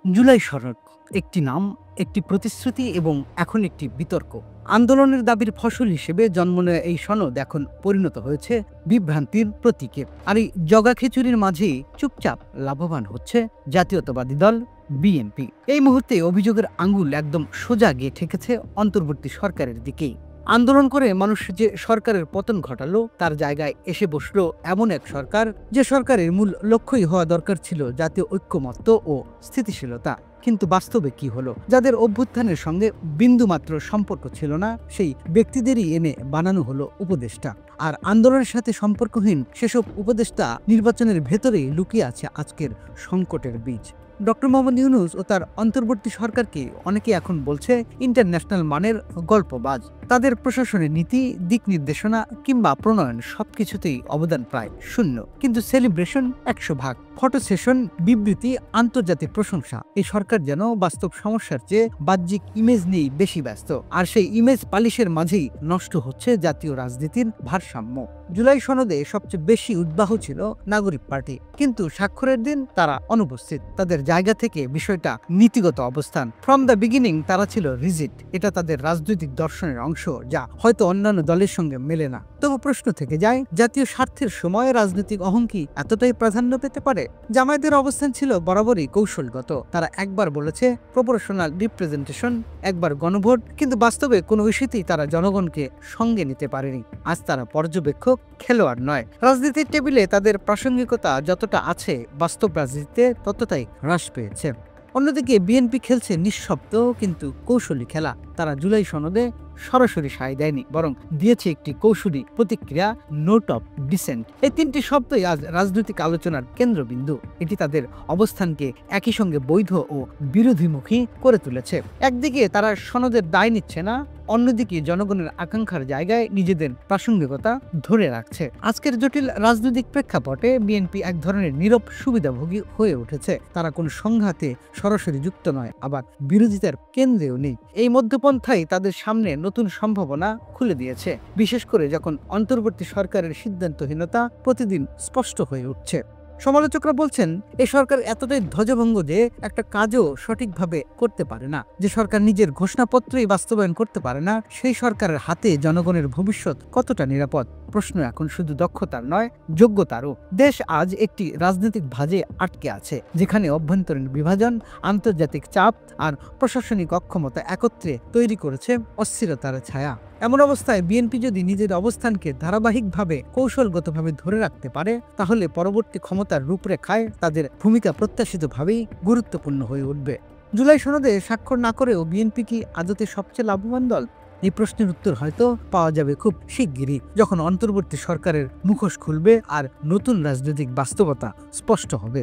জুলাই সনদ একটি নাম, একটি প্রতিশ্রুতি এবং এখন একটি বিতর্ক। আন্দোলনের দাবির ফসল হিসেবে জন্ম নেওয়া এই সনদ এখন পরিণত হয়েছে বিভ্রান্তির প্রতীকে। আর এই জগা খিচুড়ির মাঝেই চুপচাপ লাভবান হচ্ছে জাতীয়তাবাদী দল বিএনপি। এই মুহূর্তে অভিযোগের আঙ্গুল একদম সোজা গিয়ে ঠেকেছে অন্তর্বর্তী সরকারের দিকেই। আন্দোলন করে মানুষ যে সরকারের পতন ঘটালো, তার জায়গায় এসে বসলো এমন এক সরকার, যে সরকারের মূল লক্ষ্যই হওয়া দরকার ছিল জাতীয় ঐক্যমত্য ও স্থিতিশীলতা। কিন্তু বাস্তবে কি হলো? যাদের অভ্যুত্থানের সঙ্গে বিন্দুমাত্র সম্পর্ক ছিল না, সেই ব্যক্তিদেরই এনে বানানো হলো উপদেষ্টা। আর আন্দোলনের সাথে সম্পর্কহীন সেসব উপদেষ্টা নির্বাচনের ভেতরেই লুকিয়ে আছে আজকের সংকটের বীজ। ডক্টর মোহাম্মদ ইউনূস ও তার অন্তর্বর্তী সরকারকে অনেকে এখন বলছে ইন্টারন্যাশনাল মানের গল্পবাজ। তাদের প্রশাসনের নীতি, দিক নির্দেশনা কিংবা প্রণয়ন সবকিছুতেই অবদান প্রায় শূন্য। কিন্তু সেলিব্রেশন 100 ভাগ, ফটো সেশন, বিবৃতি, আন্তর্জাতিক প্রশংসা। এই সরকার যেন বাস্তব সমস্যার চেয়ে বাহ্যিক ইমেজ নিয়েই বেশি ব্যস্ত। আর সেই ইমেজ পালিশের মাঝেই নষ্ট হচ্ছে জাতীয় রাজনীতির ভারসাম্য। জুলাই সনদে সবচেয়ে বেশি উদ্বাহ ছিল নাগরিক পার্টি, কিন্তু স্বাক্ষরের দিন তারা অনুপস্থিত। তাদের জায়গা থেকে বিষয়টা নীতিগত অবস্থান। ফ্রম দ্য বিগিনিং তারা ছিল রিজিড। এটা তাদের রাজনৈতিক দর্শনের অংশ, যা হয়তো অন্যান্য দলের সঙ্গে মেলে না। তবু প্রশ্ন থেকে যায়, জাতীয় স্বার্থের সময় রাজনৈতিক অহংকি এতটাই প্রাধান্য পেতে পারে? জামায়াতের অবস্থান ছিল বরাবরই কৌশলগত। তারা একবার বলেছে প্রপোর্শনাল রিপ্রেজেন্টেশন, একবার গণভোট, কিন্তু বাস্তবে কোনো ইস্যুতেই তারা জনগণকে সঙ্গে নিতে পারেনি। আজ তারা পর্যবেক্ষক, খেলোয়াড় নয়। রাজনীতির টেবিলে তাদের প্রাসঙ্গিকতা যতটা আছে, বাস্তব রাজনীতিতে ততটাই হ্রাস পেয়েছে। অন্যদিকে বিএনপি খেলছে নিঃশব্দ কিন্তু কৌশলী খেলা। তারা জুলাই সনদে সরাসরি সায় দেয়নি, বরং দিয়েছে একটি কৌশলী প্রতিক্রিয়া, নোট অফ ডিসেন্ট। এই তিনটি শব্দই আজ রাজনৈতিক আলোচনার কেন্দ্রবিন্দু। এটি তাদের অবস্থানকে একই সঙ্গে বৈধ ও বিরোধীমুখী করে তুলেছে। একদিকে তারা সনদের দায় নিচ্ছে না, অন্যদিকে জনগণের আকাঙ্ক্ষার জায়গায় নিজেদের প্রাসঙ্গিকতা ধরে রাখছে। আজকের জটিল রাজনৈতিক প্রেক্ষাপটে বিএনপি এক ধরনের নীরব সুবিধাভোগী হয়ে উঠেছে। তারা কোনো সংঘাতে সরাসরি যুক্ত নয়, আবার বিরোধিতার কেন্দ্রেও নেই। এই মধ্যপন্থাই তাদের সামনে নতুন সম্ভাবনা খুলে দিয়েছে, বিশেষ করে যখন অন্তর্বর্তী সরকারের সিদ্ধান্তহীনতা প্রতিদিন স্পষ্ট হয়ে উঠছে। সমালোচকরা বলছেন, এই সরকার এতটাই ধ্বজভঙ্গ যে একটা কাজও সঠিকভাবে করতে পারে না। যে সরকার নিজের ঘোষণাপত্রই বাস্তবায়ন করতে পারে না, সেই সরকারের হাতে জনগণের ভবিষ্যৎ কতটা নিরাপদ? প্রশ্ন এখন শুধু দক্ষতার নয়, যোগ্যতারও। দেশ আজ একটি রাজনৈতিক ভাঁজে আটকে আছে, যেখানে অভ্যন্তরীণ বিভাজন, আন্তর্জাতিক চাপ আর প্রশাসনিক অক্ষমতা একত্রে তৈরি করেছে অস্থিরতার ছায়া। এমন অবস্থায় বিএনপি যদি নিজের অবস্থানকে ধারাবাহিকভাবে কৌশলগতভাবে ধরে রাখতে পারে, তাহলে পরবর্তী ক্ষমতার রূপরেখায় তাদের ভূমিকা প্রত্যাশিতভাবেই গুরুত্বপূর্ণ হয়ে উঠবে। জুলাই সনদে স্বাক্ষর না করেও বিএনপি কি আদতে সবচেয়ে লাভবান দল? এই প্রশ্নের উত্তর হয়তো পাওয়া যাবে খুব শিগগিরই, যখন অন্তর্বর্তী সরকারের মুখোশ খুলবে আর নতুন রাজনৈতিক বাস্তবতা স্পষ্ট হবে।